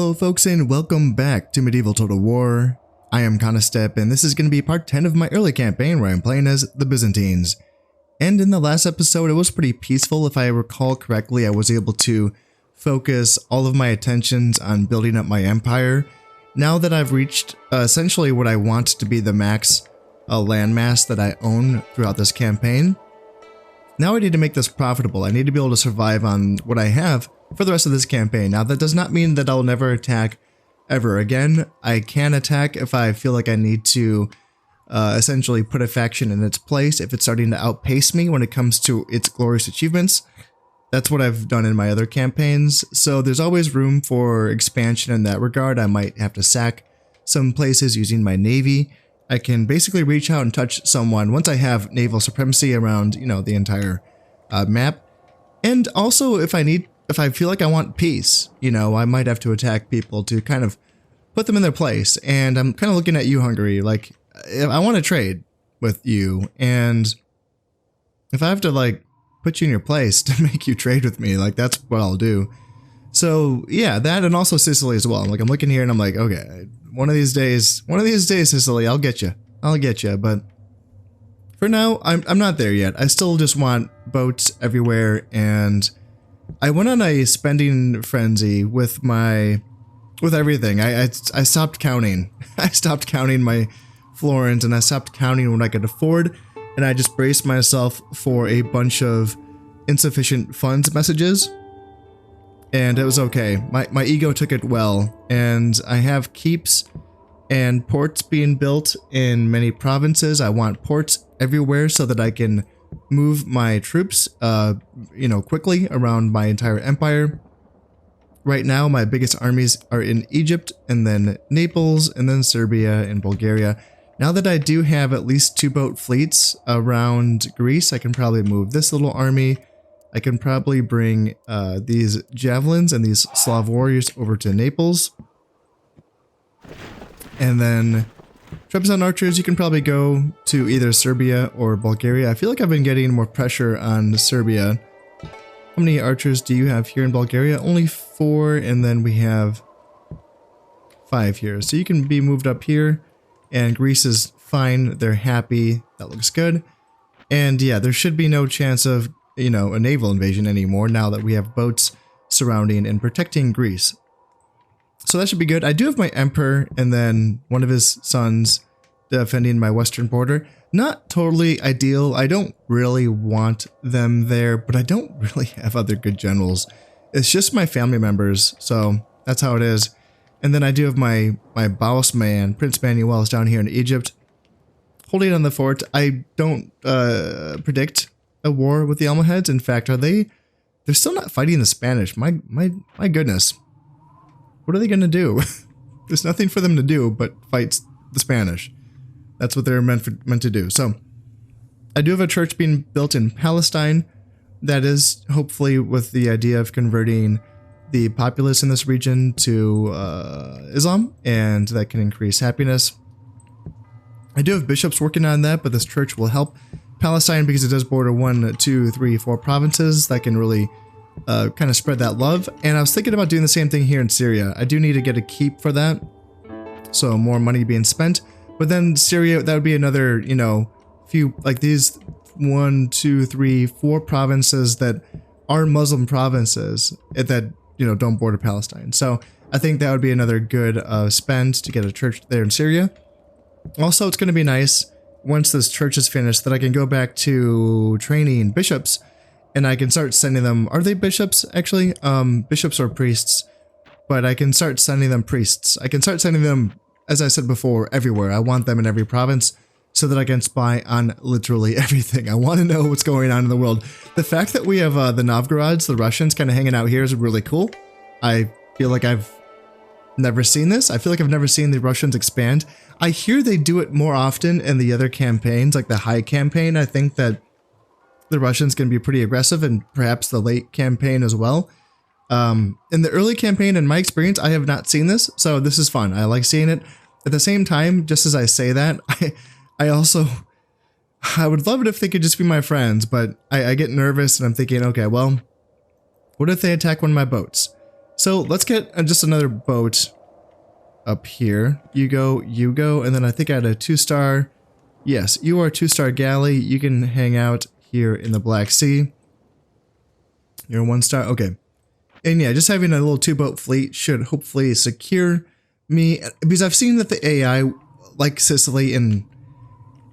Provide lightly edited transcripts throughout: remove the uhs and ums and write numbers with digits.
Hello folks and welcome back to Medieval Total War. I am Conostep and this is going to be part 10 of my early campaign where I'm playing as the Byzantines. And in the last episode it was pretty peaceful. If I recall correctly, I was able to focus all of my attentions on building up my empire. Now that I've reached essentially what I want to be the max landmass that I own throughout this campaign, now I need to make this profitable. I need to be able to survive on what I have for the rest of this campaign. Now that does not mean that I'll never attack ever again. I can attack if I feel like I need to essentially put a faction in its place if it's starting to outpace me when it comes to its glorious achievements. That's what I've done in my other campaigns, so there's always room for expansion in that regard. I might have to sack some places using my navy. I can basically reach out and touch someone once I have naval supremacy around, the entire map. And also if I feel like I want peace, I might have to attack people to kind of put them in their place. And I'm kind of looking at you, Hungary, like I want to trade with you, and if I have to put you in your place to make you trade with me, that's what I'll do. So yeah, that, and also Sicily as well. I'm looking here and I'm like, okay, one of these days, Sicily, I'll get you. But for now, I'm not there yet. I still just want boats everywhere, and I went on a spending frenzy with everything. I stopped counting. I stopped counting my florins, and I stopped counting what I could afford, and I just braced myself for a bunch of insufficient funds messages. And it was okay. My ego took it well, and I have keeps and ports being built in many provinces. I want ports everywhere so that I can move my troops, quickly around my entire empire. Right now, my biggest armies are in Egypt, and then Naples, and then Serbia and Bulgaria. Now that I do have at least 2 boat fleets around Greece, I can probably move this little army. I can probably bring these javelins and these Slav warriors over to Naples. And then Trebizond archers, you can probably go to either Serbia or Bulgaria. I feel like I've been getting more pressure on Serbia. How many archers do you have here in Bulgaria? Only 4, and then we have 5 here. So you can be moved up here, and Greece is fine. They're happy. That looks good. And yeah, there should be no chance of a naval invasion anymore now that we have boats surrounding and protecting Greece. So that should be good. I do have my emperor and then one of his sons defending my western border. Not totally ideal. I don't really want them there, but I don't really have other good generals. It's just my family members, so that's how it is. And then I do have my boss man, Prince Manuel, is down here in Egypt, holding on the fort. I don't predict a war with the Almohads. In fact, they're still not fighting the Spanish. My goodness. What are they going to do? There's nothing for them to do but fight the Spanish. That's what they're meant to do. So I do have a church being built in Palestine. That is hopefully with the idea of converting the populace in this region to Islam, and that can increase happiness. I do have bishops working on that, but this church will help Palestine because it does border 1, 2, 3, 4 provinces that can really kind of spread that love. And I was thinking about doing the same thing here in Syria. I do need to get a keep for that, so more money being spent. But then Syria, that would be another, few, these 1, 2, 3, 4 provinces that are Muslim provinces that, don't border Palestine. So I think that would be another good spend to get a church there in Syria. Also, it's going to be nice once this church is finished that I can go back to training bishops, and I can start sending them. Are they bishops actually? Bishops or priests, but I can start sending them priests. I can start sending them, as I said before, everywhere. I want them in every province so that I can spy on literally everything. I want to know what's going on in the world. The fact that we have the Novgorods, the Russians, kind of hanging out here is really cool. I feel like I've never seen this. I feel like I've never seen the Russians expand. I hear they do it more often in the other campaigns, like the high campaign. I think that the Russians can be pretty aggressive, and perhaps the late campaign as well. In the early campaign, in my experience, I have not seen this, so this is fun. I like seeing it. At the same time, just as I say that, I would love it if they could just be my friends, but I get nervous and I'm thinking, okay, well, what if they attack one of my boats? So let's get just another boat up here. You go, and then I think I had a 2-star. Yes, you are a 2-star galley. You can hang out here in the Black Sea. You're a 1-star. Okay. And yeah, just having a little 2-boat fleet should hopefully secure me, because I've seen that the AI, like Sicily and,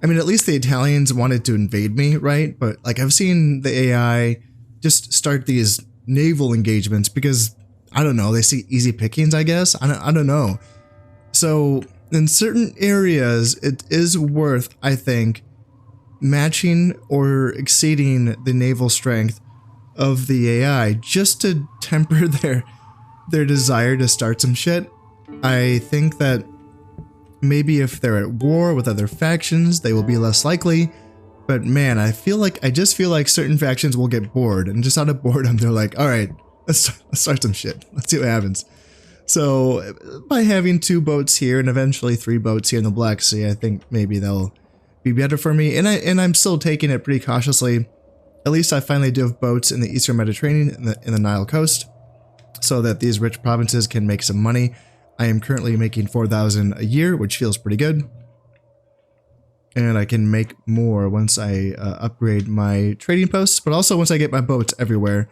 I mean, at least the Italians wanted to invade me, right? But like I've seen the AI just start these naval engagements because, I don't know, they see easy pickings, I guess. I don't know. So in certain areas, it is worth, I think, matching or exceeding the naval strength of the AI just to temper their desire to start some shit. I think that maybe if they're at war with other factions, they will be less likely. But man, I just feel like certain factions will get bored, and just out of boredom, they're like, all right, let's start some shit. Let's see what happens. So by having 2 boats here and eventually 3 boats here in the Black Sea, I think maybe they'll be better for me. And I'm still taking it pretty cautiously. At least I finally do have boats in the Eastern Mediterranean in the Nile coast, so that these rich provinces can make some money. I am currently making 4,000 a year, which feels pretty good. And I can make more once I upgrade my trading posts, but also once I get my boats everywhere.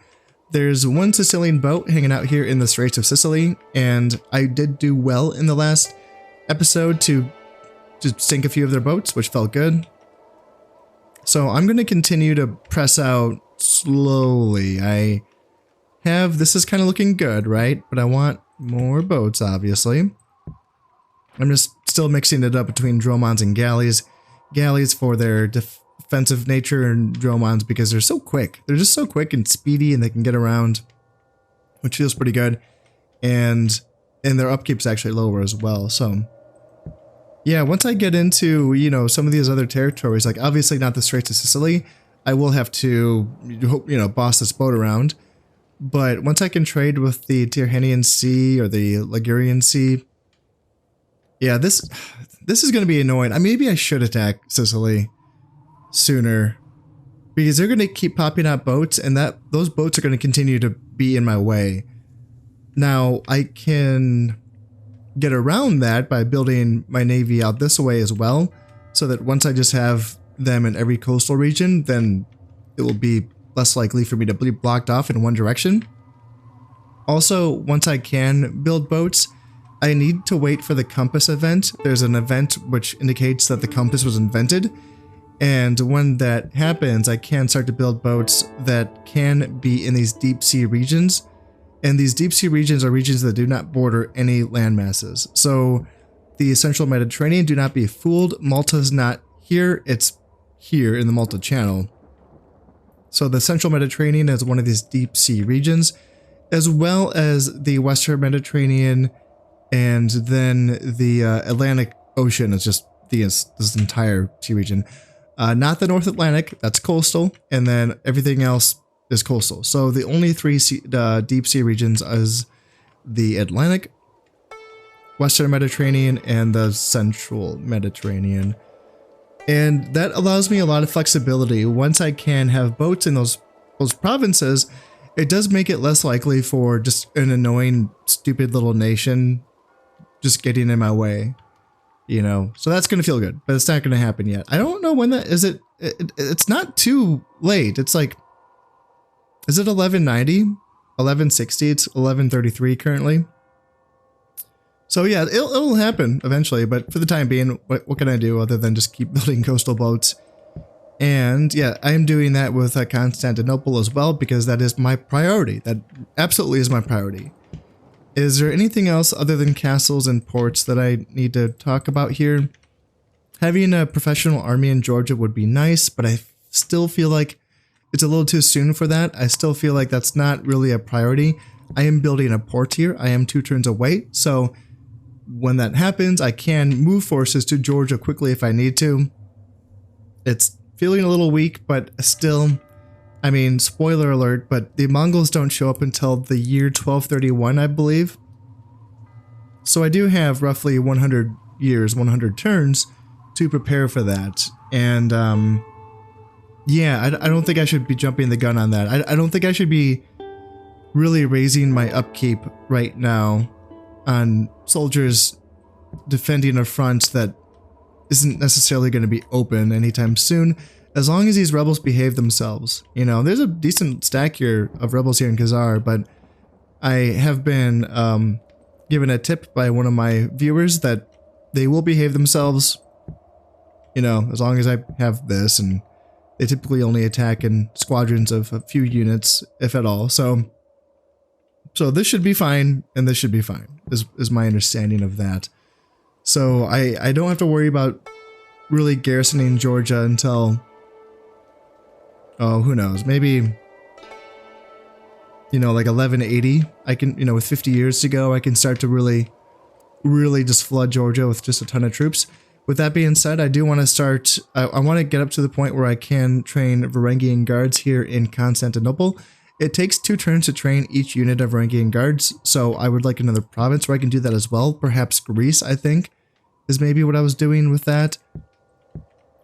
There's one Sicilian boat hanging out here in the Straits of Sicily, and I did do well in the last episode to sink a few of their boats, which felt good. So I'm going to continue to press out slowly. This is kind of looking good, right? But I want more boats, obviously. I'm just still mixing it up between dromons and galleys. Galleys for their defensive nature, and dromons because they're so quick. They're just so quick and speedy, and they can get around, which feels pretty good. And their upkeep's actually lower as well. So yeah, once I get into, you know, some of these other territories, like obviously not the Straits of Sicily, I will have to, you know, boss this boat around. But once I can trade with the Tyrrhenian Sea or the Ligurian Sea, yeah, this is going to be annoying. Maybe I should attack Sicily sooner, because they're going to keep popping out boats, and those boats are going to continue to be in my way. Now, I can get around that by building my navy out this way as well, so that once I just have them in every coastal region, then it will be less likely for me to be blocked off in one direction. Also, once I can build boats, I need to wait for the compass event. There's an event which indicates that the compass was invented, and when that happens, I can start to build boats that can be in these deep sea regions. And these deep sea regions are regions that do not border any land masses. So the central Mediterranean, do not be fooled. Malta's not here, it's here in the Malta Channel. So the central Mediterranean is one of these deep sea regions, as well as the Western Mediterranean, and then the Atlantic Ocean is just this entire sea region. Not the North Atlantic, that's coastal, and then everything else is coastal. So the only 3 deep sea regions is the Atlantic, Western Mediterranean, and the Central Mediterranean. And that allows me a lot of flexibility. Once I can have boats in those provinces, it does make it less likely for just an annoying, stupid little nation just getting in my way, you know. So that's going to feel good, but it's not going to happen yet. I don't know when that is. It's not too late. It's like, is it 1190, 1160? It's 1133 currently. So yeah, it'll happen eventually, but for the time being, what can I do other than just keep building coastal boats? And yeah, I am doing that with Constantinople as well, because that is my priority. That absolutely is my priority. Is there anything else other than castles and ports that I need to talk about here? Having a professional army in Georgia would be nice, but I still feel like it's a little too soon for that. I still feel like that's not really a priority. I am building a port here. I am 2 turns away, so when that happens, I can move forces to Georgia quickly if I need to. It's feeling a little weak, but still, I mean, spoiler alert, but the Mongols don't show up until the year 1231, I believe. So I do have roughly 100 years, 100 turns to prepare for that. And yeah, I don't think I should be jumping the gun on that. I don't think I should be really raising my upkeep right now on soldiers defending a front that isn't necessarily going to be open anytime soon, as long as these rebels behave themselves. You know, there's a decent stack here of rebels here in Khazar, but I have been given a tip by one of my viewers that they will behave themselves, you know, as long as I have this, and they typically only attack in squadrons of a few units, if at all. So this should be fine, and this should be fine, is my understanding of that. So I don't have to worry about really garrisoning Georgia until, oh, who knows, maybe, you know, like 1180. I can, you know, with 50 years to go, I can start to really just flood Georgia with just a ton of troops. With that being said, I do want to start, I want to get up to the point where I can train Varangian guards here in Constantinople. It takes 2 turns to train each unit of Varangian guards, so I would like another province where I can do that as well. Perhaps Greece, I think, is maybe what I was doing with that.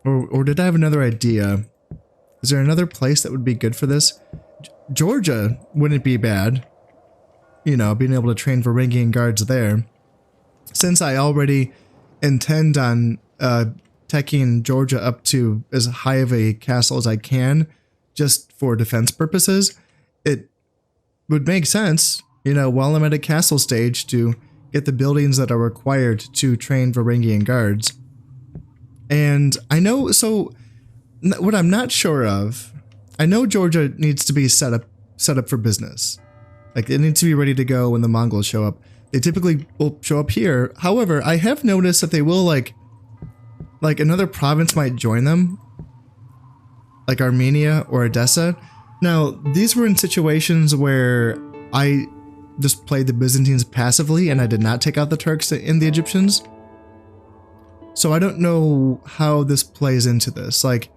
Or did I have another idea? Is there another place that would be good for this? Georgia wouldn't be bad, you know, being able to train Varangian guards there. Since I already intend on teching Georgia up to as high of a castle as I can, just for defense purposes, it would make sense, you know, while I'm at a castle stage, to get the buildings that are required to train Varangian guards. And I know, so what I'm not sure of, I know Georgia needs to be set up for business. Like, it needs to be ready to go when the Mongols show up. They typically will show up here. However, I have noticed that they will, like another province might join them, like Armenia or Edessa. Now, these were in situations where I just played the Byzantines passively and I did not take out the Turks and the Egyptians. So I don't know how this plays into this. Like,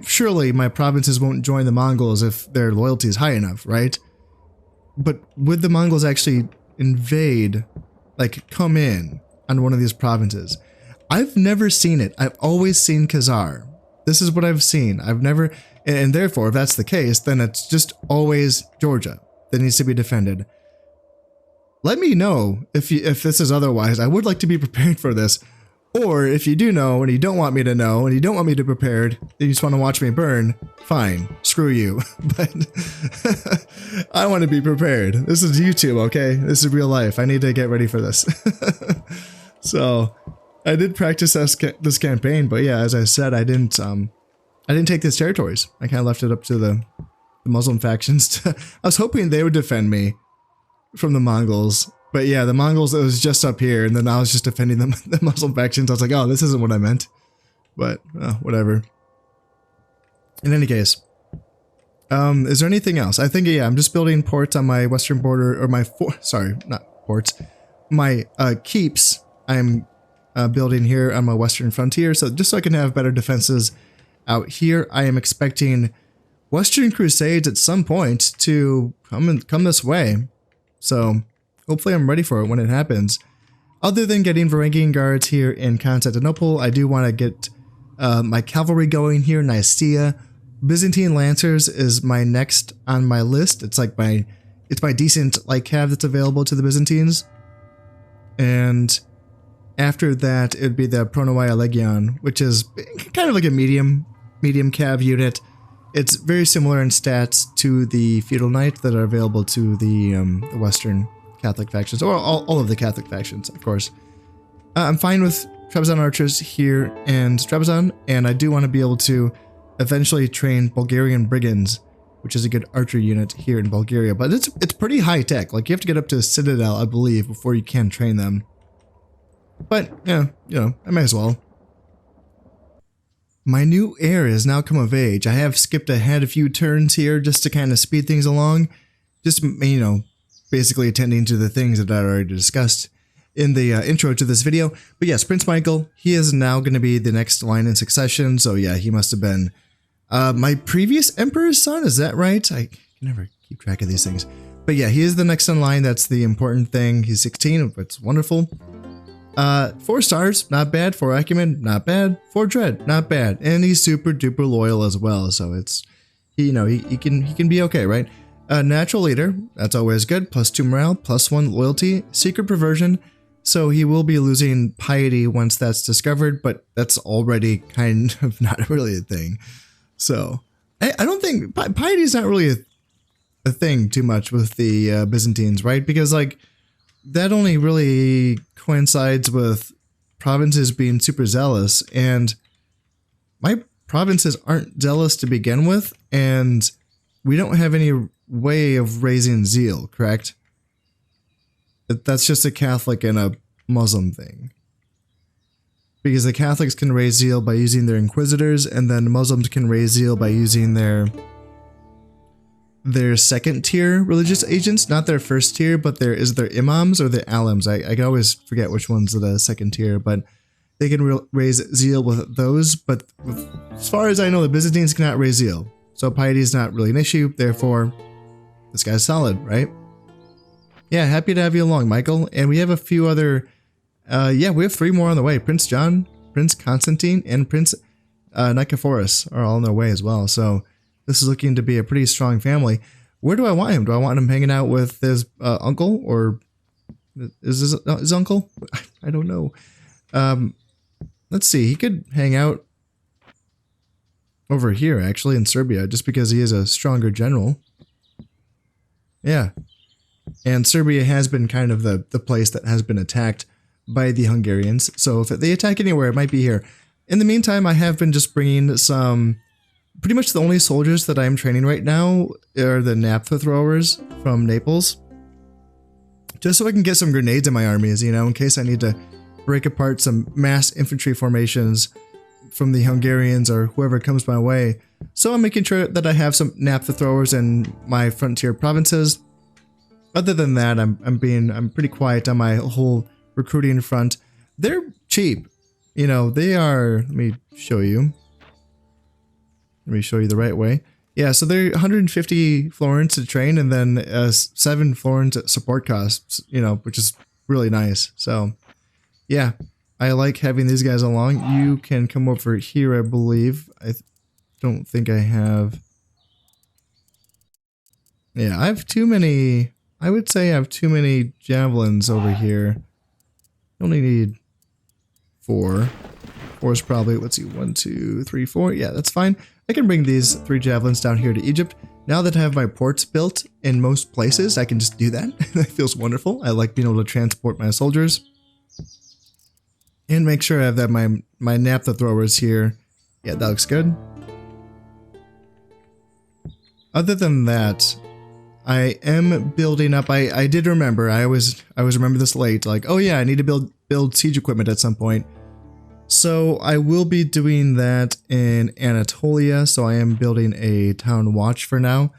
surely my provinces won't join the Mongols if their loyalty is high enough, right? But would the Mongols actually invade, like come in on one of these provinces? I've never seen it. I've always seen Khazar. This is what I've seen. I've never, and therefore, if that's the case, then it's just always Georgia that needs to be defended. Let me know if this is otherwise. I would like to be prepared for this. Or if you do know and you don't want me to know and you don't want me to be prepared, and you just want to watch me burn, fine, screw you. But I want to be prepared. This is YouTube, okay? This is real life. I need to get ready for this. So I did practice this campaign, but yeah, as I said, I didn't take these territories. I kind of left it up to the Muslim factions. I was hoping they would defend me from the Mongols. But yeah, the Mongols, it was just up here, and then I was just defending the Muslim factions. I was like, oh, this isn't what I meant. But, whatever. In any case, is there anything else? I think, yeah, I'm just building ports on my western border, or my, sorry, not ports. My keeps I'm building here on my western frontier, so just so I can have better defenses out here. I am expecting Western Crusades at some point to come this way. So hopefully I'm ready for it when it happens. Other than getting Varangian guards here in Constantinople, I do want to get my cavalry going here in Nicaea. Byzantine Lancers is my next on my list. It's like my decent light cav that's available to the Byzantines. And after that, it would be the Pronoia Legion, which is kind of like a medium cav unit. It's very similar in stats to the Feudal Knight that are available to the Western Catholic factions, or all of the Catholic factions, of course. I'm fine with Trebizond archers here in Trebizond, and I do want to be able to eventually train Bulgarian brigands, which is a good archer unit here in Bulgaria. But it's pretty high tech. Like, you have to get up to Citadel, I believe, before you can train them. But yeah, you know, I may as well. My new heir has now come of age. I have skipped ahead a few turns here just to kind of speed things along. Just, you know, basically attending to the things that I already discussed in the intro to this video. But yes, Prince Michael, he is now going to be the next line in succession. So yeah, he must have been my previous emperor's son. Is that right? I can never keep track of these things. But yeah, he is the next in line. That's the important thing. He's 16. It's wonderful. 4 stars, not bad. 4 acumen, not bad. 4 dread, not bad. And he's super duper loyal as well. So it's, you know, he can be okay, right? Natural leader, that's always good. +2 morale, +1 loyalty, secret perversion. So he will be losing piety once that's discovered, but that's already kind of not really a thing. So I don't think piety is not really a thing too much with the Byzantines, right? Because like that only really coincides with provinces being super zealous, and my provinces aren't zealous to begin with, and we don't have any way of raising zeal, correct? That's just a Catholic and a Muslim thing. Because the Catholics can raise zeal by using their inquisitors, and then Muslims can raise zeal by using their second tier religious agents, not their first tier, but their imams or their alims. I can always forget which ones are the second tier, but they can raise zeal with those. But as far as I know, the Byzantines cannot raise zeal. So piety is not really an issue. Therefore, this guy's solid, right? Yeah, happy to have you along, Michael. And we have a few other, we have 3 more on the way. Prince John, Prince Constantine, and Prince Nicephorus are all on their way as well. So this is looking to be a pretty strong family. Where do I want him? Do I want him hanging out with his uncle, or is his uncle? I don't know. Let's see. He could hang out over here, actually, in Serbia, just because he is a stronger general. Yeah. And Serbia has been kind of the place that has been attacked by the Hungarians. So if they attack anywhere, it might be here. In the meantime, I have been just bringing some... Pretty much the only soldiers that I'm training right now are the naphtha throwers from Naples. Just so I can get some grenades in my armies, you know, in case I need to break apart some mass infantry formations from the Hungarians or whoever comes my way. So I'm making sure that I have some naphtha throwers in my frontier provinces. Other than that, I'm pretty quiet on my whole recruiting front. They're cheap. You know, they are, let me show you. Let me show you the right way. Yeah, so they're 150 florins to train, and then 7 florins at support costs, you know, which is really nice. So, yeah, I like having these guys along. You can come over here, I believe. I don't think I have... Yeah, I have too many... I would say I have too many javelins over here. I only need 4. 4 is probably, let's see, 1, 2, 3, 4. Yeah, that's fine. I can bring these 3 javelins down here to Egypt. Now that I have my ports built in most places, I can just do that. That feels wonderful. I like being able to transport my soldiers. And make sure I have that my naphtha throwers here. Yeah, that looks good. Other than that, I am building up. I did remember. I always remember this late. Like, oh yeah, I need to build siege equipment at some point. So I will be doing that in Anatolia. So I am building a town watch for now.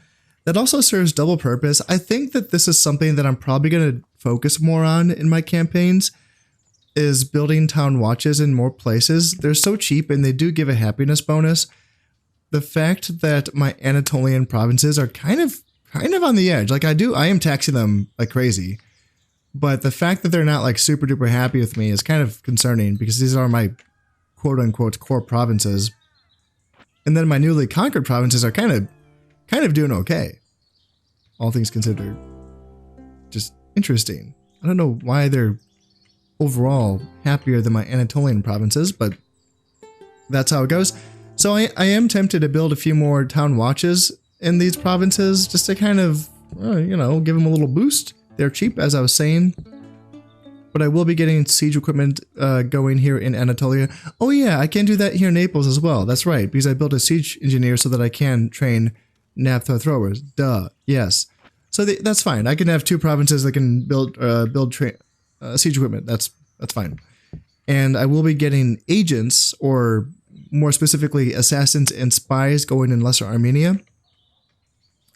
That also serves double purpose. I think that this is something that I'm probably going to focus more on in my campaigns, is building town watches in more places. They're so cheap and they do give a happiness bonus. The fact that my Anatolian provinces are kind of on the edge. Like I am taxing them like crazy. But the fact that they're not like super duper happy with me is kind of concerning, because these are my quote unquote core provinces. And then my newly conquered provinces are kind of doing okay. All things considered. Just interesting. I don't know why they're overall happier than my Anatolian provinces, but that's how it goes. So I am tempted to build a few more town watches in these provinces just to kind of, you know, give them a little boost. They're cheap, as I was saying. But I will be getting siege equipment going here in Anatolia. Oh yeah, I can do that here in Naples as well. That's right, because I built a siege engineer so that I can train naphtha throwers. Duh, yes. So that's fine. I can have 2 provinces that can build siege equipment. That's fine. And I will be getting agents, or more specifically assassins and spies, going in Lesser Armenia.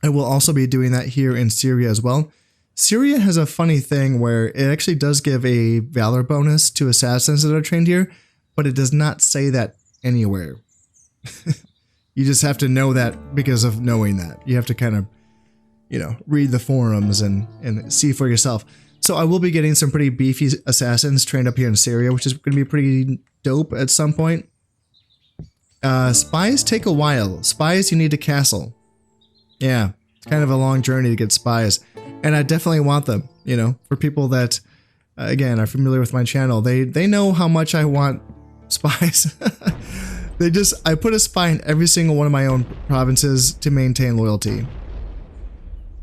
I will also be doing that here in Syria as well. Syria has a funny thing where it actually does give a valor bonus to assassins that are trained here, but it does not say that anywhere. You just have to know that because of knowing that. You have to kind of, you know, read the forums and see for yourself. So I will be getting some pretty beefy assassins trained up here in Syria, which is going to be pretty dope at some point. Spies take a while. Spies, you need a castle. Yeah. It's kind of a long journey to get spies, and I definitely want them. You know, for people that again are familiar with my channel, they know how much I want spies. I put a spy in every single one of my own provinces to maintain loyalty.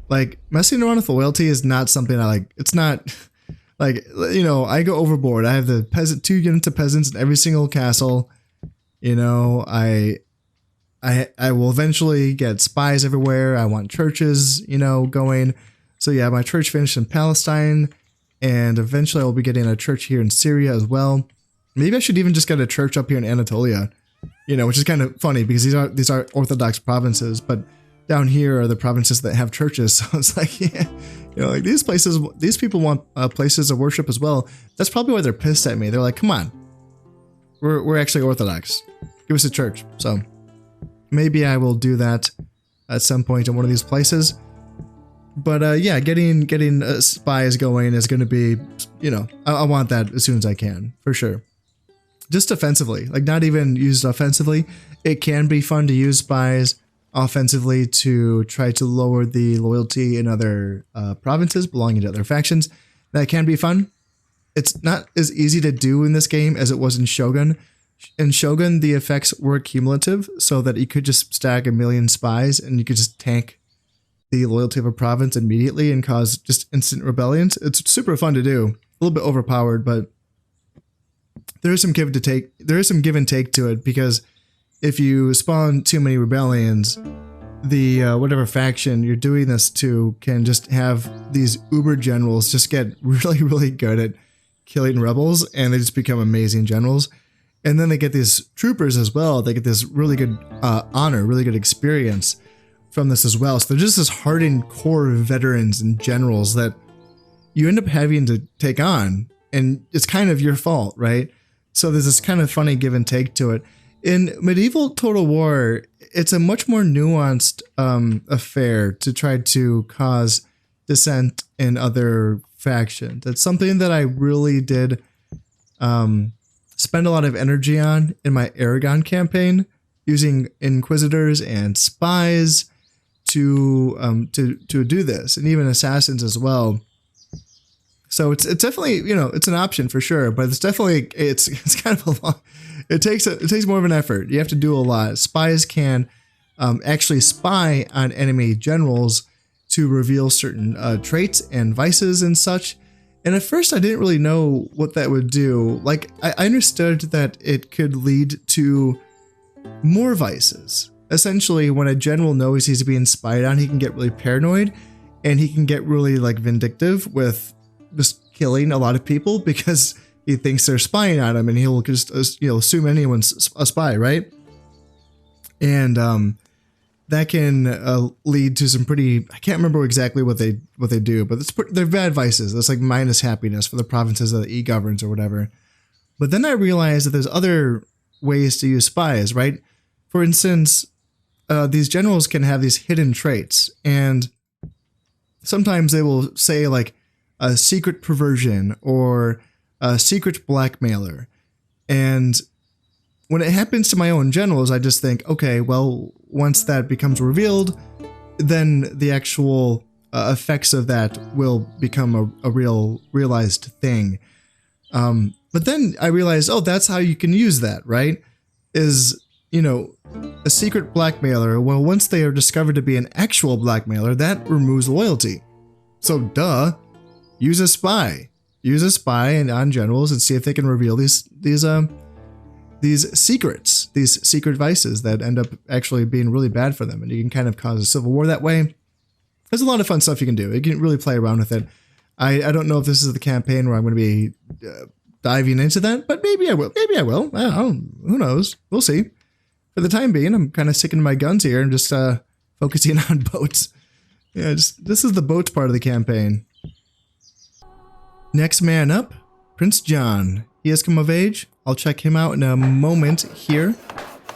Like, messing around with loyalty is not something I like. It's not like, you know, I go overboard. I have the 2 units of peasants in every single castle. You know, I will eventually get spies everywhere. I want churches, you know, going. So yeah, my church finished in Palestine, and eventually I'll be getting a church here in Syria as well. Maybe I should even just get a church up here in Anatolia, you know, which is kind of funny because these are Orthodox provinces, but down here are the provinces that have churches. So it's like, yeah, you know, like these people want places of worship as well. That's probably why they're pissed at me. They're like, come on, we're actually Orthodox. Give us a church. So maybe I will do that at some point in one of these places. But yeah, getting spies going is going to be, you know, I want that as soon as I can, for sure. Just offensively, like not even used offensively. It can be fun to use spies offensively to try to lower the loyalty in other provinces belonging to other factions. That can be fun. It's not as easy to do in this game as it was in Shogun. In Shogun, the effects were cumulative, so that you could just stack a million spies and you could just tank the loyalty of a province immediately and cause just instant rebellions. It's super fun to do. A little bit overpowered, but there is some give to take. There is some give and take to it, because if you spawn too many rebellions, the whatever faction you're doing this to can just have these uber generals just get really, really good at killing rebels, and they just become amazing generals. And then they get these troopers as well. They get this really good honor, really good experience from this as well. So they're just this hardened core veterans and generals that you end up having to take on, and it's kind of your fault, right? So there's this kind of funny give and take to it. In medieval Total War, it's a much more nuanced affair to try to cause dissent in other factions. It's something that I really did spend a lot of energy on in my Aragon campaign, using inquisitors and spies to do this, and even assassins as well. So it's definitely, you know, it's an option for sure, but it's definitely it's kind of a long. It takes more of an effort. You have to do a lot. Spies can actually spy on enemy generals to reveal certain traits and vices and such. And at first I didn't really know what that would do. Like, I understood that it could lead to more vices. Essentially, when a general knows he's being spied on, he can get really paranoid, and he can get really like vindictive with just killing a lot of people because he thinks they're spying on him, and he'll just assume anyone's a spy, right? And that can lead to some pretty, I can't remember exactly what they do, but they're bad vices. That's like minus happiness for the provinces that he governs or whatever. But then I realized that there's other ways to use spies, right? For instance, these generals can have these hidden traits, and sometimes they will say like a secret perversion or a secret blackmailer. And when it happens to my own generals, I just think, okay, well, once that becomes revealed, then the actual effects of that will become a realized thing. But then I realized, oh, that's how you can use that, right? Is, you know, a secret blackmailer. Well, once they are discovered to be an actual blackmailer, that removes loyalty. So duh, use a spy. Use a spy on generals and see if they can reveal these secrets, these secret vices that end up actually being really bad for them. And you can kind of cause a civil war that way. There's a lot of fun stuff you can do. You can really play around with it. I don't know if this is the campaign where I'm going to be diving into that, but maybe I will. Maybe I will. Who knows? We'll see. For the time being, I'm kind of sticking to my guns here and just focusing on boats. Yeah, this is the boats part of the campaign. Next man up, Prince John. He has come of age. I'll check him out in a moment here.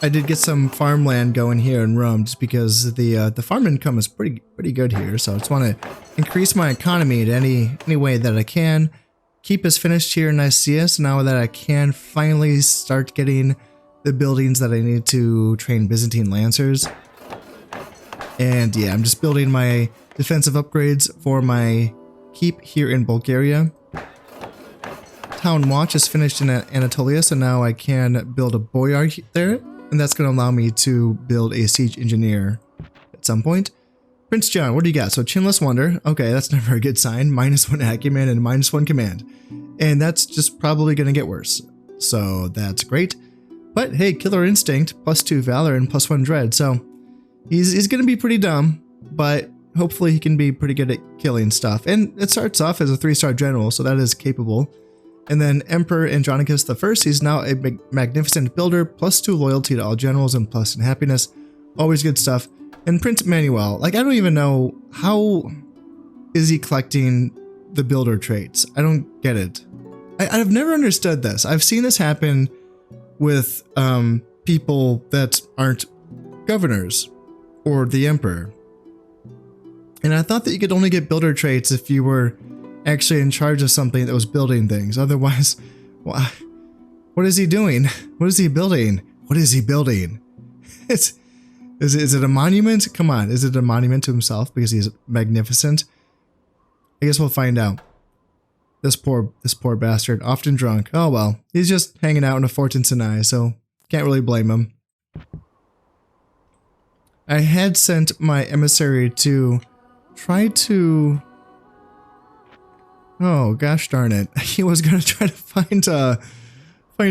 I did get some farmland going here in Rome just because the farm income is pretty good here. So I just want to increase my economy in any way that I can. Keep us finished here in Nicaea, so now that I can finally start getting the buildings that I need to train Byzantine Lancers. And yeah, I'm just building my defensive upgrades for my keep here in Bulgaria. Town Watch is finished in Anatolia, so now I can build a boyar there, and that's going to allow me to build a siege engineer at some point. Prince John, what do you got? So Chinless Wonder. Okay, that's never a good sign. -1 acumen and -1 command. And that's just probably going to get worse. So that's great. But hey, Killer Instinct, +2 Valor and +1 Dread. So he's going to be pretty dumb, but hopefully he can be pretty good at killing stuff. And it starts off as a 3-star general, so that is capable. And then Emperor Andronicus I, he's now a magnificent builder, +2 loyalty to all generals and +1 happiness. Always good stuff. And Prince Manuel, like I don't even know how is he collecting the builder traits. I don't get it. I've never understood this. I've seen this happen with people that aren't governors or the emperor. And I thought that you could only get builder traits if you were actually in charge of something that was building things. Otherwise, what is he doing? What is he building? What is he building? Is it a monument? Come on, is it a monument to himself because he's magnificent? I guess we'll find out. This poor bastard, often drunk. Oh well, he's just hanging out in a fort in Sinai, so can't really blame him. I had sent my emissary to try to... Oh gosh darn it! He was gonna try to find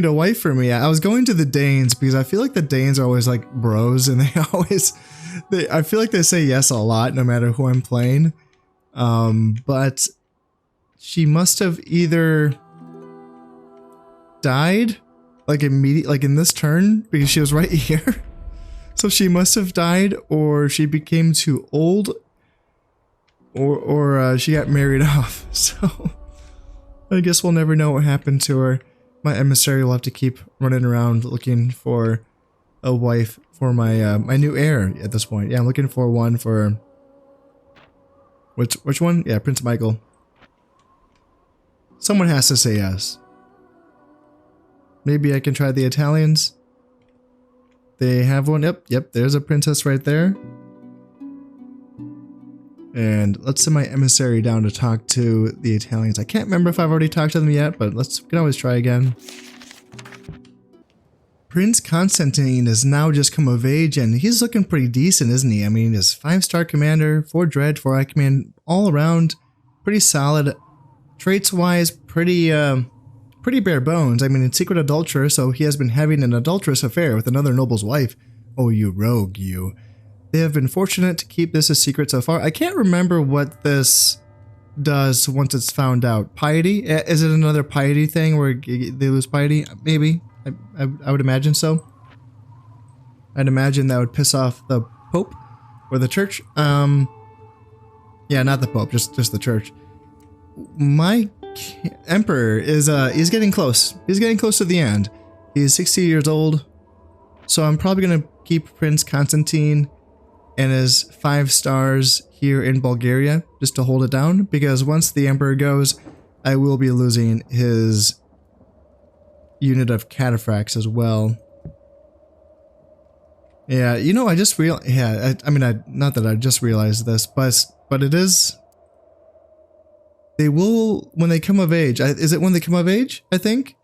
a wife for me. I was going to the Danes because I feel like the Danes are always like bros, and I feel like they say yes a lot no matter who I'm playing. But she must have either died like immediately, like in this turn, because she was right here. So she must have died, or she became too old, or she got married off. So I guess we'll never know what happened to her. My emissary will have to keep running around looking for a wife for my my new heir at this point. Yeah, I'm looking for one for which one? Yeah, Prince Michael. Someone has to say yes. Maybe I can try the Italians. They have one. Yep, there's a princess right there. And let's send my emissary down to talk to the Italians. I can't remember if I've already talked to them yet, but we can always try again. Prince Constantine has now just come of age, and he's looking pretty decent, isn't he? I mean, he's 5-star commander, 4 dread, 4 eye command, all around pretty solid. Traits-wise, pretty bare bones. I mean, in secret adulterer, so he has been having an adulterous affair with another noble's wife. Oh, you rogue, you. They have been fortunate to keep this a secret so far. I can't remember what this does once it's found out. Piety? Is it another piety thing where they lose piety? Maybe. I would imagine so. I'd imagine that would piss off the Pope or the Church. Yeah, not the Pope, just the Church. My Emperor is he's getting close. He's getting close to the end. He's 60 years old. So I'm probably going to keep Prince Constantine and his 5 stars here in Bulgaria just to hold it down, because once the Emperor goes, I will be losing his unit of cataphracts as well. Yeah, you know, I just realized, yeah, I mean, not that I just realized this, but it is, they will, when they come of age, is it when they come of age, I think?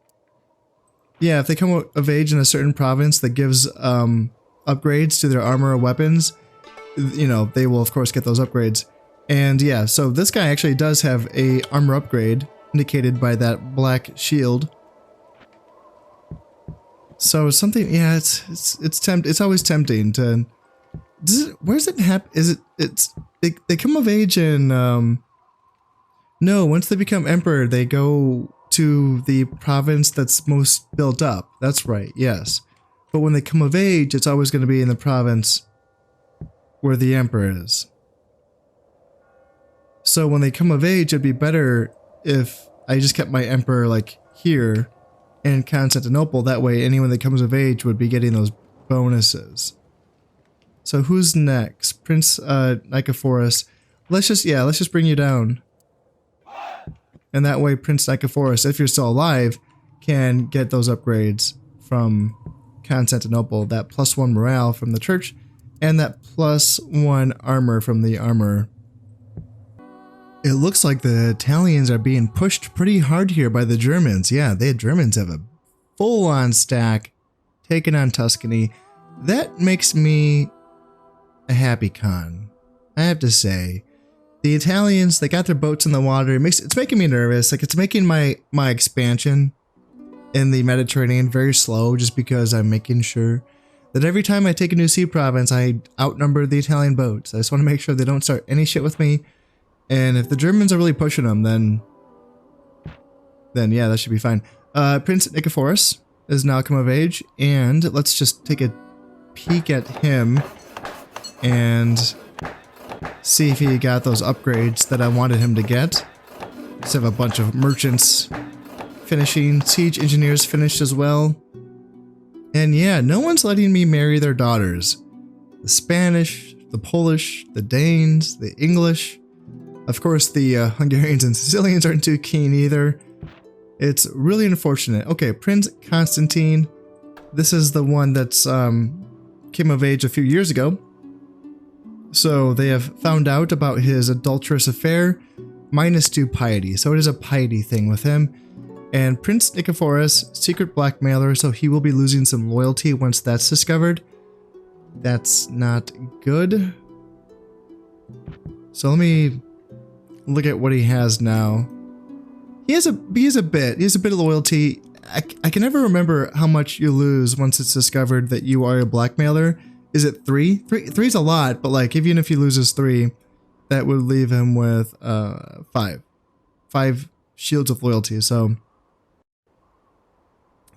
Yeah, if they come of age in a certain province that gives upgrades to their armor or weapons, you know, they will of course get those upgrades. And yeah, so this guy actually does have a armor upgrade indicated by that black shield. So something, yeah, it's always tempting to. Where's it happen? Is it? They come of age in. No, once they become emperor, they go to the province that's most built up. That's right. Yes, but when they come of age, it's always going to be in the province where the emperor is. So when they come of age, it'd be better if I just kept my emperor like here in Constantinople. That way anyone that comes of age would be getting those bonuses. So who's next? Prince Nicephorus. Let's just bring you down. And that way Prince Nicephorus, if you're still alive, can get those upgrades from Constantinople. That +1 morale from the church and that +1 armor from the armor. It looks like the Italians are being pushed pretty hard here by the Germans. Yeah, the Germans have a full-on stack taking on Tuscany. That makes me a happy con, I have to say. The Italians, they got their boats in the water. It's making me nervous. Like, it's making my expansion in the Mediterranean very slow, just because I'm making sure that every time I take a new sea province, I outnumber the Italian boats. I just want to make sure they don't start any shit with me. And if the Germans are really pushing them, then yeah, that should be fine. Prince Nicephorus is now come of age, and let's just take a peek at him and see if he got those upgrades that I wanted him to get. Let's have a bunch of merchants finishing. Siege engineers finished as well. And yeah, no one's letting me marry their daughters. The Spanish, the Polish, the Danes, the English. Of course, the Hungarians and Sicilians aren't too keen either. It's really unfortunate. Okay, Prince Constantine. This is the one that's came of age a few years ago. So they have found out about his adulterous affair, -2 piety. So it is a piety thing with him. And Prince Nicephorus, secret blackmailer, so he will be losing some loyalty once that's discovered. That's not good. So let me look at what he has now. He has a bit of loyalty. I can never remember how much you lose once it's discovered that you are a blackmailer. Is it 3? 3's a lot, but like even if he loses 3, that would leave him with 5. 5 shields of loyalty. So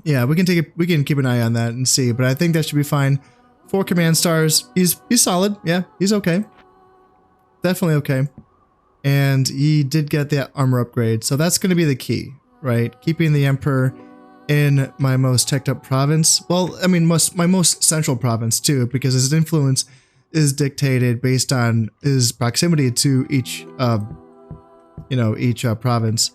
yeah, we can keep an eye on that and see, but I think that should be fine. 4 command stars. He's solid. Yeah, he's okay. Definitely okay. And he did get that armor upgrade, so that's going to be the key, right? Keeping the Emperor in my most teched up province. Well, I mean, my most central province too, because his influence is dictated based on his proximity to each province.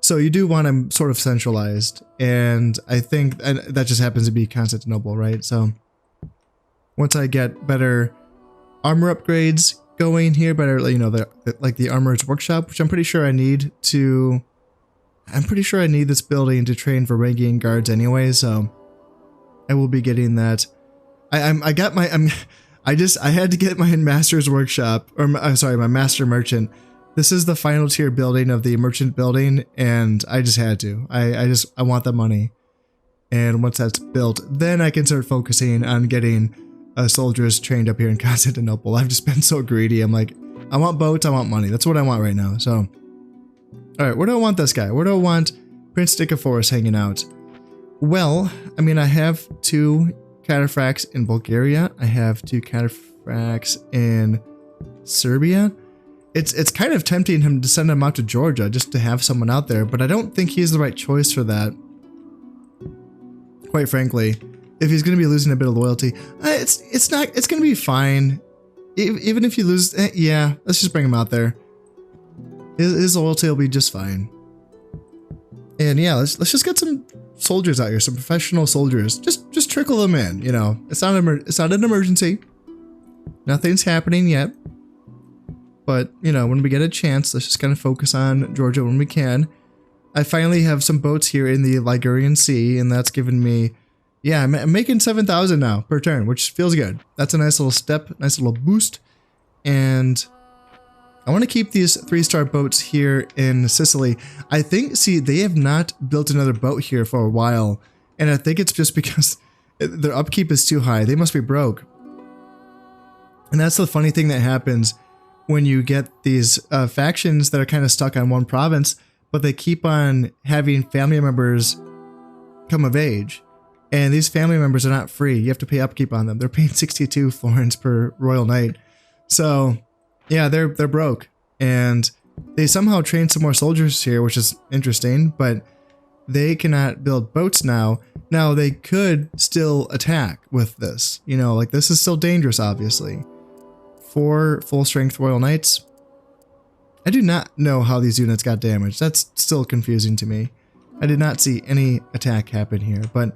So you do want him sort of centralized, and I think that just happens to be Constantinople, right? So once I get better armor upgrades going here, better, like the armorer's workshop, which I'm pretty sure I need this building to train for Varangian guards anyway, so I will be getting that. I had to get my master's workshop, or I'm sorry, my master merchant. This is the final tier building of the merchant building, and I just had to. I want the money. And once that's built, then I can start focusing on getting soldiers trained up here in Constantinople. I've just been so greedy. I'm like, I want boats, I want money. That's what I want right now. So, all right, where do I want this guy? Where do I want Prince Nicephorus hanging out? Well, I mean, I have 2 cataphracts in Bulgaria. I have 2 cataphracts in Serbia. It's kind of tempting him to send him out to Georgia just to have someone out there, but I don't think he's the right choice for that. Quite frankly, if he's going to be losing a bit of loyalty, it's going to be fine. Even if you lose, yeah, let's just bring him out there. His loyalty will be just fine. And yeah, let's just get some soldiers out here, some professional soldiers. Just trickle them in. It's not an emergency. Nothing's happening yet. But when we get a chance, let's just kind of focus on Georgia when we can. I finally have some boats here in the Ligurian Sea, and that's given me, yeah, I'm making 7,000 now per turn, which feels good. That's a nice little step, nice little boost. And I want to keep these 3-star boats here in Sicily. I think, see, they have not built another boat here for a while, and I think it's just because their upkeep is too high. They must be broke. And that's the funny thing that happens when you get these factions that are kind of stuck on one province, but they keep on having family members come of age. And these family members are not free. You have to pay upkeep on them. They're paying 62 florins per royal knight. So yeah, they're broke. And they somehow trained some more soldiers here, which is interesting, but they cannot build boats now. Now they could still attack with this. Like this is still dangerous, obviously. 4 full strength royal knights. I do not know how these units got damaged. That's still confusing to me. I did not see any attack happen here, but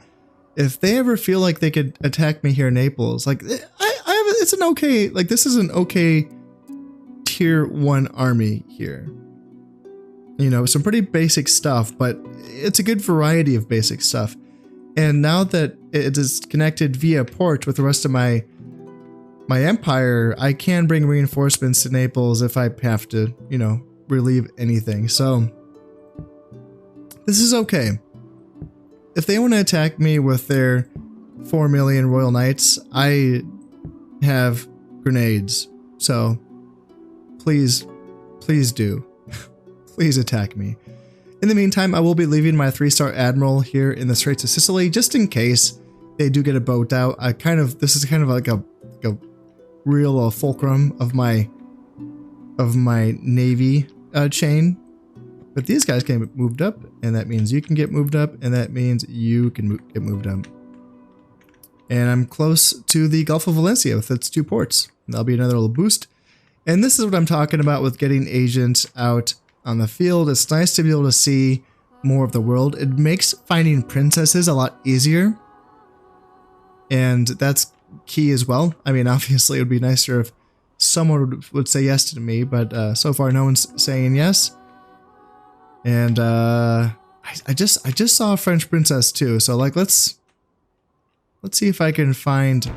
if they ever feel like they could attack me here in Naples, like it's an okay, like this is an okay tier 1 army here. You know, some pretty basic stuff, but it's a good variety of basic stuff. And now that it is connected via port with the rest of my empire, I can bring reinforcements to Naples if I have to, you know, relieve anything. So this is okay. If they want to attack me with their 4 million Royal Knights, I have grenades. So please do. Please attack me. In the meantime, I will be leaving my 3-star admiral here in the Straits of Sicily, just in case they do get a boat out. This is kind of like a real fulcrum of my navy chain. But these guys can get moved up, and that means you can get moved up, and that means you can get moved up. And I'm close to the Gulf of Valencia with its 2 ports. That'll be another little boost. And this is what I'm talking about with getting agents out on the field. It's nice to be able to see more of the world. It makes finding princesses a lot easier. And that's key as well. I mean, obviously it would be nicer if someone would say yes to me, but so far no one's saying yes. And I just saw a French princess too. So like let's see if I can find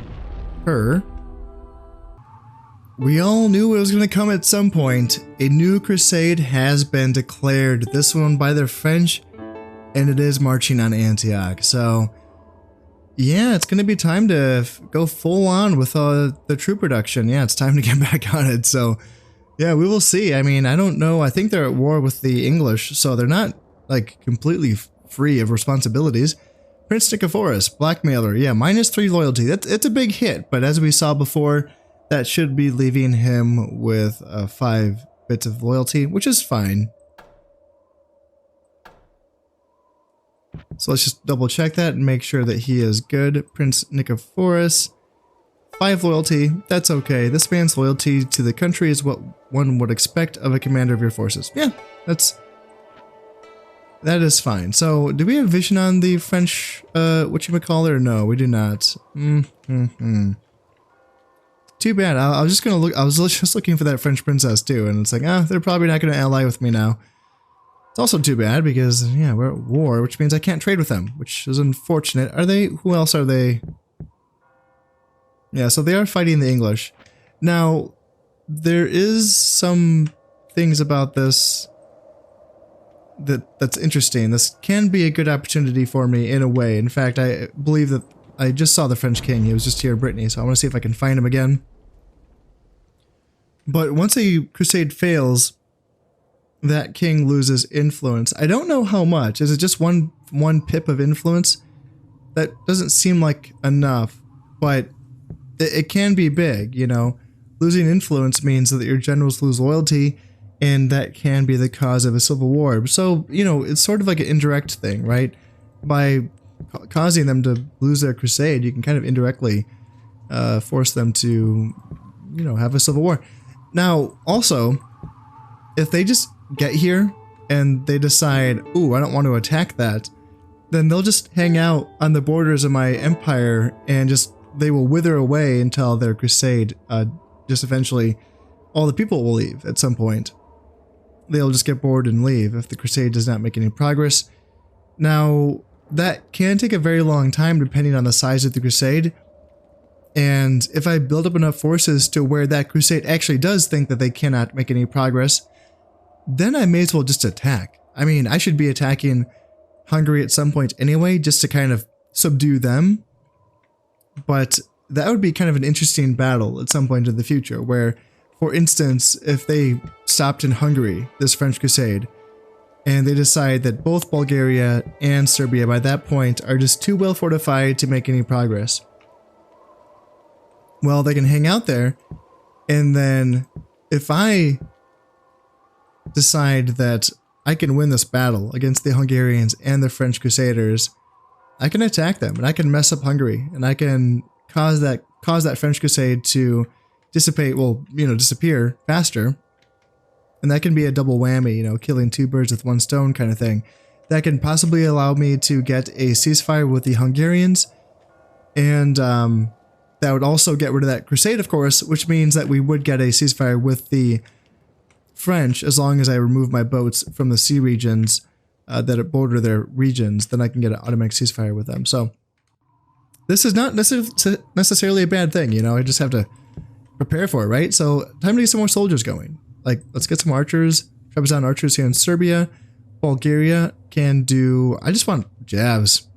her. We all knew it was going to come at some point. A new crusade has been declared, this one by the French, and it is marching on Antioch. So yeah, it's going to be time to go full on with the troop production. Yeah, it's time to get back on it. So yeah, we will see. I mean, I don't know. I think they're at war with the English, so they're not like completely free of responsibilities. Prince Nicephorus, blackmailer. Yeah, -3 loyalty. It's a big hit, but as we saw before, that should be leaving him with 5 bits of loyalty, which is fine. So let's just double check that and make sure that he is good. Prince Nicephorus, 5 loyalty, that's okay. This man's loyalty to the country is what one would expect of a commander of your forces. Yeah, that is fine. So, do we have vision on the French, whatchamacallit, or no, we do not. Too bad. I was just gonna look. I was just looking for that French princess too, and it's like, they're probably not gonna ally with me now. It's also too bad because yeah, we're at war, which means I can't trade with them, which is unfortunate. Are they? Who else are they? Yeah, so they are fighting the English. Now, there is some things about this that's interesting. This can be a good opportunity for me in a way. In fact, I believe that I just saw the French king. He was just here in Brittany, so I want to see if I can find him again. But once a crusade fails, that king loses influence. I don't know how much. Is it just one pip of influence? That doesn't seem like enough, but it can be big, you know. Losing influence means that your generals lose loyalty, and that can be the cause of a civil war. So, you know, it's sort of like an indirect thing, right? By causing them to lose their crusade, you can kind of indirectly force them to, you know, have a civil war. Now, also, if they just get here and they decide, ooh, I don't want to attack that, then they'll just hang out on the borders of my empire and they will wither away until their crusade, just eventually, all the people will leave at some point. They'll just get bored and leave if the crusade does not make any progress. Now, that can take a very long time depending on the size of the crusade. And if I build up enough forces to where that crusade actually does think that they cannot make any progress, then I may as well just attack. I mean, I should be attacking Hungary at some point anyway, just to kind of subdue them. But that would be kind of an interesting battle at some point in the future, where, for instance, if they stopped in Hungary, this French crusade, and they decide that both Bulgaria and Serbia by that point are just too well fortified to make any progress, well, they can hang out there, and then if I decide that I can win this battle against the Hungarians and the French Crusaders, I can attack them, and I can mess up Hungary, and I can cause that French crusade to dissipate, well, you know, disappear faster. And that can be a double whammy, you know, killing 2 birds with 1 stone kind of thing. That can possibly allow me to get a ceasefire with the Hungarians, and that would also get rid of that crusade, of course, which means that we would get a ceasefire with the French as long as I remove my boats from the sea regions that border their regions. Then I can get an automatic ceasefire with them. So this is not necessarily a bad thing, you know. I just have to prepare for it, right? So time to get some more soldiers going. Like, let's get some archers, Trebizond archers here in Serbia. Bulgaria can do, I just want jabs.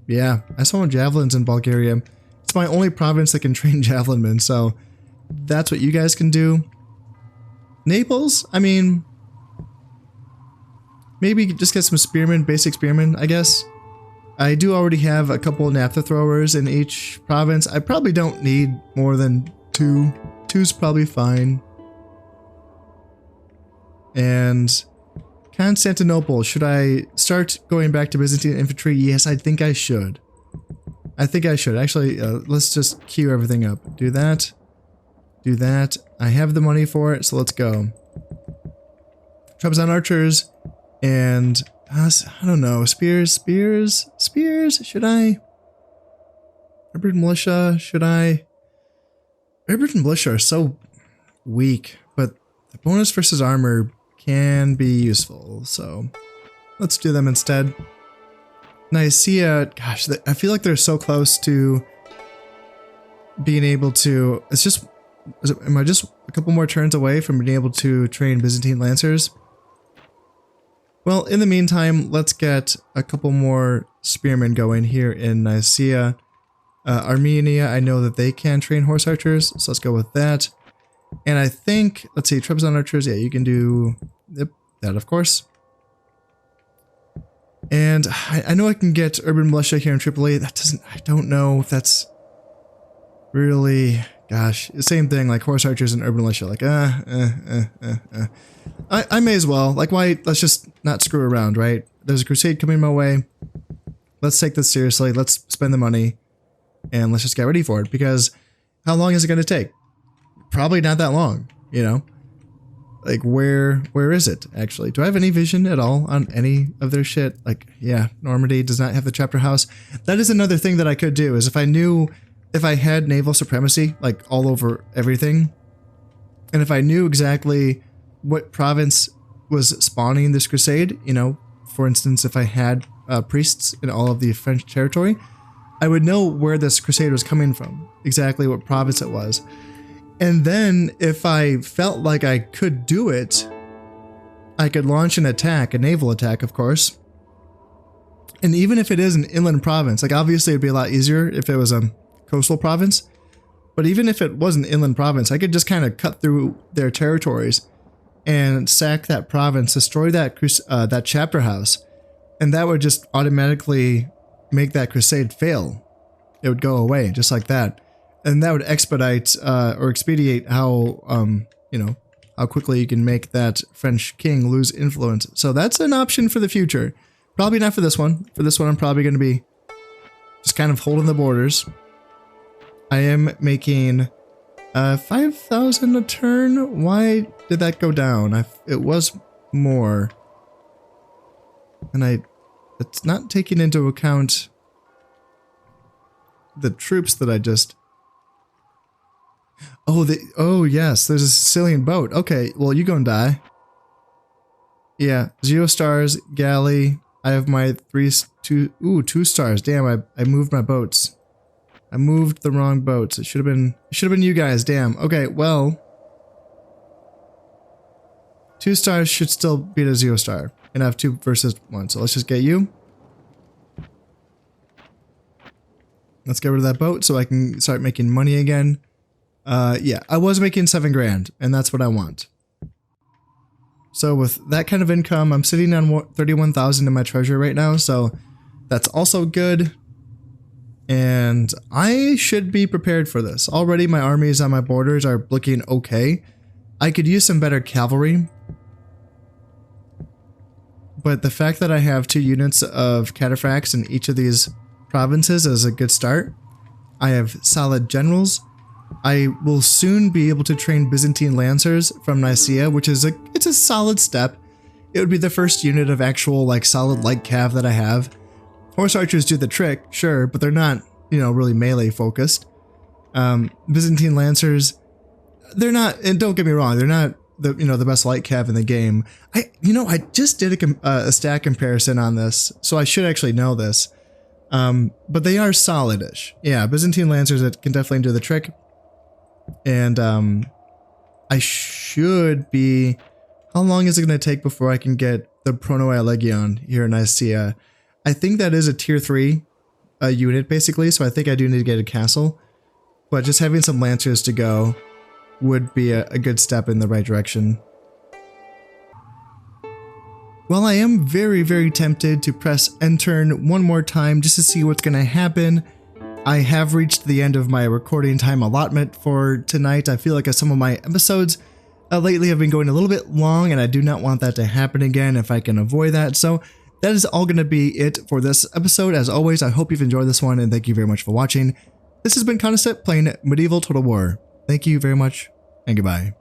Yeah, I just want javelins in Bulgaria. It's my only province that can train javelin men, so that's what you guys can do. Naples, I mean, maybe just get some spearmen, basic spearmen, I guess. I do already have a couple of naphtha throwers in each province. I probably don't need more than two. Two's probably fine. And Constantinople, should I start going back to Byzantine infantry? Yes, I think I should. I think I should. Actually, let's just queue everything up. Do that. Do that. I have the money for it, so let's go. Trebizond archers and I don't know, spears. Should I? Airborne militia. Should I? Airborne militia are so weak, but the bonus versus armor can be useful, so let's do them instead. Nicaea, gosh, I feel like they're so close to being able to. It's just, am I just a couple more turns away from being able to train Byzantine lancers? Well, in the meantime, let's get a couple more spearmen going here in Nicaea. Armenia, I know that they can train horse archers, so let's go with that. And I think, let's see, Trebizond archers, yeah, you can do that, of course. And I know I can get urban militia here in Tripoli. That doesn't, I don't know if that's really, gosh, the same thing, like horse archers and urban militia, like, I may as well, like, why, let's just not screw around, right? There's a crusade coming my way. Let's take this seriously. Let's spend the money and let's just get ready for it, because how long is it going to take? Probably not that long, you know? Like, where is it, actually? Do I have any vision at all on any of their shit? Like, yeah, Normandy does not have the chapter house. That is another thing that I could do, is if I knew, if I had naval supremacy, like, all over everything, and if I knew exactly what province was spawning this crusade, you know, for instance, if I had priests in all of the French territory, I would know where this crusade was coming from, exactly what province it was. And then if I felt like I could do it, I could launch an attack, a naval attack, of course. And even if it is an inland province, like obviously it'd be a lot easier if it was a coastal province, but even if it was an inland province, I could just kind of cut through their territories and sack that province, destroy that chapter house, and that would just automatically make that crusade fail. It would go away just like that. And that would expedite or expedite how, you know, how quickly you can make that French king lose influence. So that's an option for the future. Probably not for this one. For this one, I'm probably going to be just kind of holding the borders. I am making 5,000 a turn. Why did that go down? It was more. And it's not taking into account the troops that I just... Oh yes, there's a Sicilian boat. Okay, well, you gonna die. Yeah, 0 stars, galley. I have my 2 stars. Damn, I moved my boats. I moved the wrong boats. It should have been you guys. Damn. Okay, well, 2 stars should still beat a 0 star, and I have 2 versus 1. So let's just get you. Let's get rid of that boat so I can start making money again. Yeah, I was making 7 grand, and that's what I want. So with that kind of income, I'm sitting on 31,000 in my treasury right now, so that's also good. And I should be prepared for this. Already my armies on my borders are looking okay. I could use some better cavalry. But the fact that I have 2 units of cataphracts in each of these provinces is a good start. I have solid generals. I will soon be able to train Byzantine lancers from Nicaea, which is it's a solid step. It would be the first unit of actual like solid light cav that I have. Horse archers do the trick, sure, but they're not, you know, really melee focused. Byzantine Lancers, they're not, and don't get me wrong, they're not the best light cav in the game. I just did a stat comparison on this, so I should actually know this. But they are solid-ish. Yeah, Byzantine Lancers can definitely do the trick. And I should be... How long is it going to take before I can get the Pronoia Legion here in Nicaea? I think that is a tier 3 unit, basically, so I think I do need to get a castle. But just having some Lancers to go would be a good step in the right direction. Well, I am very, very tempted to press enter one more time just to see what's going to happen. I have reached the end of my recording time allotment for tonight. I feel like some of my episodes lately have been going a little bit long, and I do not want that to happen again if I can avoid that. So that is all going to be it for this episode. As always, I hope you've enjoyed this one, and thank you very much for watching. This has been Conistet playing Medieval Total War. Thank you very much, and goodbye.